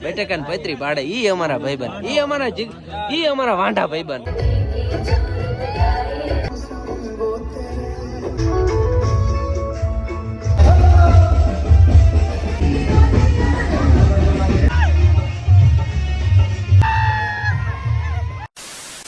બેટે કાન પૈત્રી પાડે ઈ અમારા ભાઈબંધ, ઈ અમારા વાંઢા ભાઈબંધ.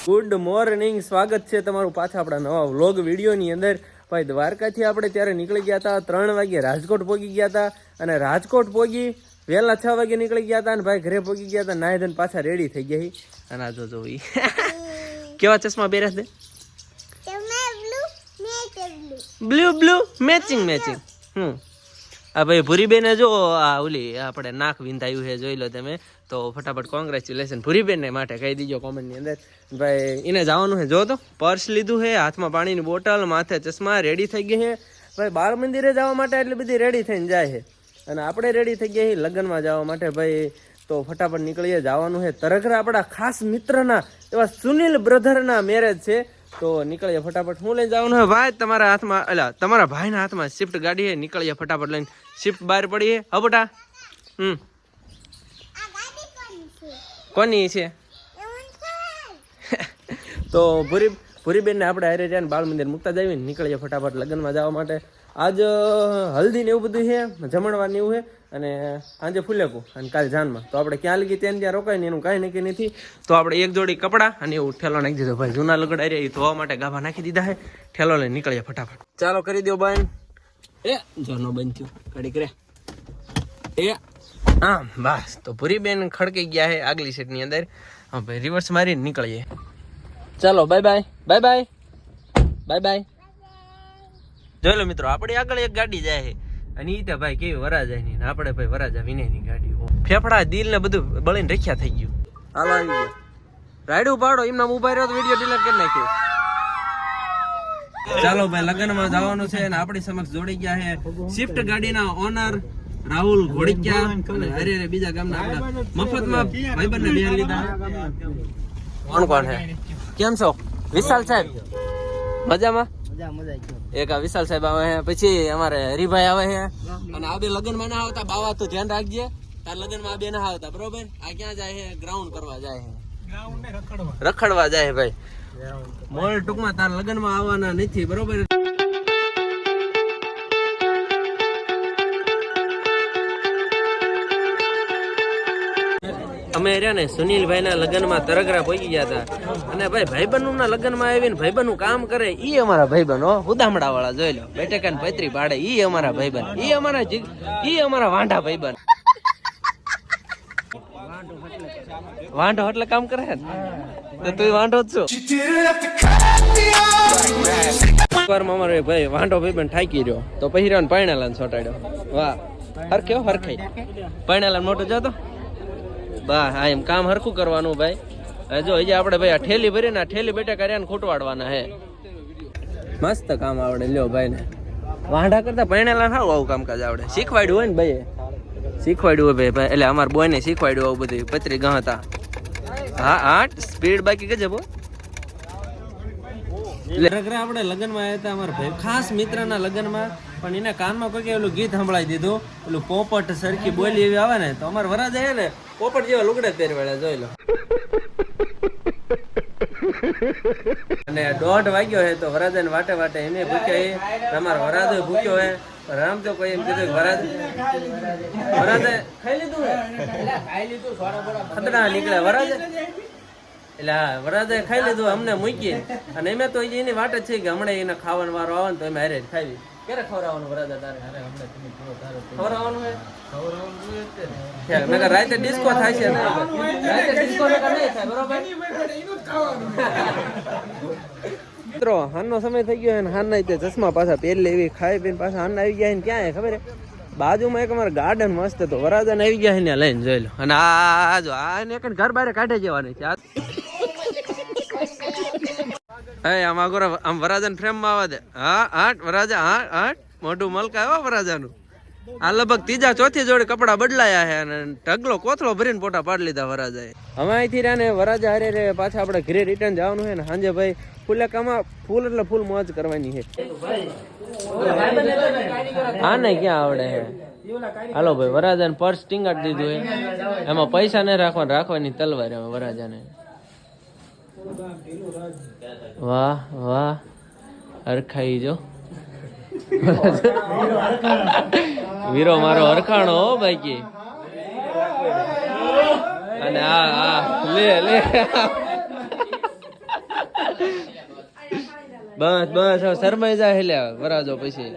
ગુડ મોર્નિંગ, સ્વાગત છે તમારું પાછા આપણા નવા વ્લોગ વિડીયોની અંદર. ભાઈ દ્વારકાથી આપણે ત્યારે નીકળી ગયા હતા 3 વાગે, રાજકોટ પહોંચી ગયા હતા અને રાજકોટ પહોંચી વહેલા 6 વાગે નીકળી ગયા હતા અને ભાઈ ઘરે પહોંચી ગયા હતા, નાહી ધોઈને પાછા રેડી થઈ ગયા. અને આ જો કેવા ચશ્મા પહેર્યા છે, બ્લુ મેચિંગ. આ ભાઈ ભૂરીબેને જો આ ઓલી આપણે નાક વિંધાયું છે, જોઈ લો તમે. તો ફટાફટ કોંગ્રેચ્યુલેશન ભૂરીબેનને માટે કહી દીજો કોમેન્ટની અંદર. ભાઈ એને જવાનું છે, જો તો પર્સ લીધું છે, હાથમાં પાણીની બોટલ, માથે ચશ્મા, રેડી થઈ ગઈ છે. ભાઈ બાળ મંદિરે જવા માટે એટલી બધી રેડી થઈને જાય છે અને આપણે રેડી થઈ ગયા છીએ લગ્નમાં જવા માટે. ભાઈ તો ફટાફટ નીકળીએ, જવાનું છે તરઘરા, આપણા ખાસ મિત્રના એવા સુનિલ બ્રધરના મેરેજ છે. તો નીકળીએ ફટાફટ. હું લઈને જવાનું છે ભાઈ તમારા હાથમાં, એટલે તમારા ભાઈના હાથમાં શિફ્ટ ગાડી છે. નીકળીએ ફટાફટ લઈને, શિફ્ટ બહાર પડીએ. હા બેટા, કોની છે? તો ભૂરીબેનને આપણે હારે જાય બાળ મંદિર મૂકતા જઈએ, નીકળીએ ફટાફટ લગ્નમાં જવા માટે. આજ હલ્દી ને એવું બધું છે, જમણવાર ને એવું છે અને આજે ફુલેકું અને કાલે જાનમાં. તો આપણે ક્યાં લગી ત્યાં રોકાય ને એનું કાંઈ નક્કી નથી. તો આપણે એક જોડી કપડાં અને એવું ઠેલો નાખી દીધો. ભાઈ જૂના લગડા એ ધોવા માટે ગાભા નાખી દીધા છે. ઠેલો લઈને નીકળીએ ફટાફટ. ચાલો કરી દો બંધ. એ જો નો બંધ થયું ઘડીક રે. એ હા બસ. તો ભૂરીબેન ખડકી ગયા છે આગલી સીટની અંદર. હા ભાઈ રિવર્સ મારીને નીકળીએ. ચાલો bye bye, bye bye, bye bye. જોઈ લો મિત્રો, આપણી આગળ એક ગાડી જાય છે અને ઈ તો ભાઈ કેવી વરાજા ની, આપણે ભાઈ વરાજા વિનયની ગાડી. ફેફડા દિલ ને બધું બળીને રખ્યા થઈ ગયું. હાલો આવી ગયો, રાયડું પાડો. એમના ઉભા રહ્યો તો વિડીયો ડિલીટ કરી નાખ્યો. ચાલો ભાઈ લગ્નમાં જવાનું છે અને આપણી સમક્ષ જોડી ગયા છે સ્વિફ્ટ ગાડીના ઓનર રાહુલ ઘોડિયા અને અરે બીજા ગામના આપણા મફતમાં ભાઈબંધને બેન લીધા. કોણ કોણ છે? કેમ છો વિશાલ સાહેબ? મજામાં? એક આ વિશાલ સાહેબ આવે છે, પછી અમારે હરિભાઈ આવે છે. અને આ બે લગ્ન માં ના આવતા બાવા, તો ધ્યાન રાખજે. તાર લગ્ન માં આ બે ના આવતા, બરોબર? આ ક્યાં જાય છે? ગ્રાઉન્ડ કરવા જાય છે, રખડવા જાય છે ભાઈ. મોલ ટૂંકમાં તાર લગ્ન માં આવવાના નથી, બરોબર? અમે રહ્યા ને સુનિલભાઈ ના લગ્ન માં તરગરા પહોંચી ગયા હતા અને ભાઈ ભાઈબંધ ના લગ્ન માં આવીને ભાઈબંધ નું કામ કરે. ઈ અમારા ભાઈબંધ હુદામડા વાળા, જોઈ લો. બેટે કાન પૈત્રી પાડે ઈ અમારા ભાઈબંધ, ઈ અમારા વાંઢા ભાઈબંધ. વાંઢો એટલે કામ કરે ને, તો તું વાંઢો જ છો. વારમાં અમારો ભાઈ વાંઢો ભાઈબંધ થાકી રહ્યો તો પછી રહ્યો પાયણાલા ને છોટાડ્યો. વાહ, હરખ્યો હરખાઈ પાયણાલા મોટો જતો. બા હા, એમ કામ હરખું કરવાનું ભાઈ. જો હજી આપણે ભાઈ આ ઠેલી ભરીને આ ઠેલી બેટા કર્યા ખૂટવાડવાના હે. મસ્ત કામ આવડે લ્યો ભાઈ ને. વાંઢા કરતા પૈણેલા સારું આવું કામકાજ આવડે. શીખવાડ્યું હોય ને ભાઈ, શીખવાડ્યું હોય ભાઈ. એટલે અમારા બોય ને શીખવાડ્યું આવું બધું. પતરી ગહતા. હા 8 સ્પીડ બાકી ગજબ. આપણે લગ્નમાં આવ્યા હતા અમારા ભાઈ ખાસ મિત્રના લગ્નમાં, પણ એના કાનમાં કોઈ ઓલું ગીત સંભળાઈ દીધું. ઓલું પોપટ સરખી બોલી એવી આવે ને, તો અમારે વરાજા હે ને પોપટ જેવા લુગડા પહેરવાળા, જોઈ લો. અને 1:30 વાગ્યો હે તો વરાજા ને વાટે વાટે એને ભૂખ્યા હે. અમારો વરાજો ભૂખ્યો હે. રામ તો કોઈ એમ કીધું વરાજે ખાઈ લીધું હે, ખતરા નીકળ્યા વરાજે. એટલે હા, વરાજે ખાઈ લીધું, અમને મૂકી. અને એમે તો એની વાટ જ છે કે હમણાં એને ખાવાનો વારો આવે ને તો એમ હારે જ ખાવી. ક્યારે ખવડાવવાનું વરાજા તારે? ખવડાવવાનું હે, નકર રાતે ડિસ્કો થાય છે. રાતે ડિસ્કો નકર નહીં થાય, બરોબર? મિત્રો હાનનો સમય થઈ ગયો અને હાન ના ચશ્મા પાછા પહેરી લેવી, ખાઈ પીને પાછા હાન આવી ગયા. ક્યાં ખબર બાજુમાં એક અમારે ગાર્ડન મસ્ત હતો, વરાજા ને આવી ગયા ને લઈને, જોઈ લો. અને આ જો આ ઘર બહાર કાઢે જવાની છે. આમ આગળ આમ વરાજાને ફ્રેમ માં આવવા દે. હા 8 વરાજા, હા 8 મોઢું મલકા આવ્યો વરાજાનું. આ લગભગ 3જા 4થી જોડે કપડા બદલાયા છે અને ઢગલો કોથળો ભરીને ફોટા પાડી લીધા વરાજાએ. અમે અહીંથી રહ્યા ને વરાજા હારે રે પાછા આપણે ઘરે રિટર્ન જવાનું છે ને સાંજે ભાઈ ફૂલેકામાં ફૂલ એટલે ફૂલ મોજ કરવાની છે. હા ને ક્યાં આવડે છે હાલો ભાઈ વરાજાને પર્સ ટીંગાડી દીધું હે એમાં પૈસા નહીં રાખવાના રાખવાની તલવાર એમાં વરાજાને વાહ વાહ હરખાઈ જો વીરો મારો હરખાણો હો બાકી અને આ લે લે બસ બસ શરમાઈ જાય હેલ્યા વરાજો પછી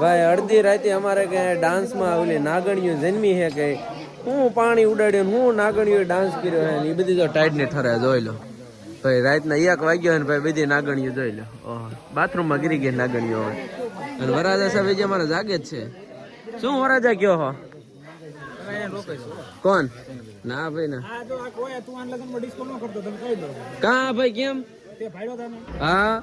ભાઈ અડધી રાતે અમારે કે ડાન્સમાં ઓલી નાગણીઓ જન્મી છે કે હું પાણી ઉડાડ્યું હું નાગણીઓ ડાન્સ કર્યો હે એ બધી તો ટાઈટ ને ઠરે જોઈ લો ભાઈ રાતના 1 વાગ્યો ને ભાઈ બધી નાગણીઓ જોઈ લો બાથરૂમમાં ગીરી ગઈ નાગણીઓ અને વરાજા સાહેબ જે અમારા જાગે જ છે શું વરાજા કયો હો કોણ ના ભાઈ ના કા ભાઈ કેમ હા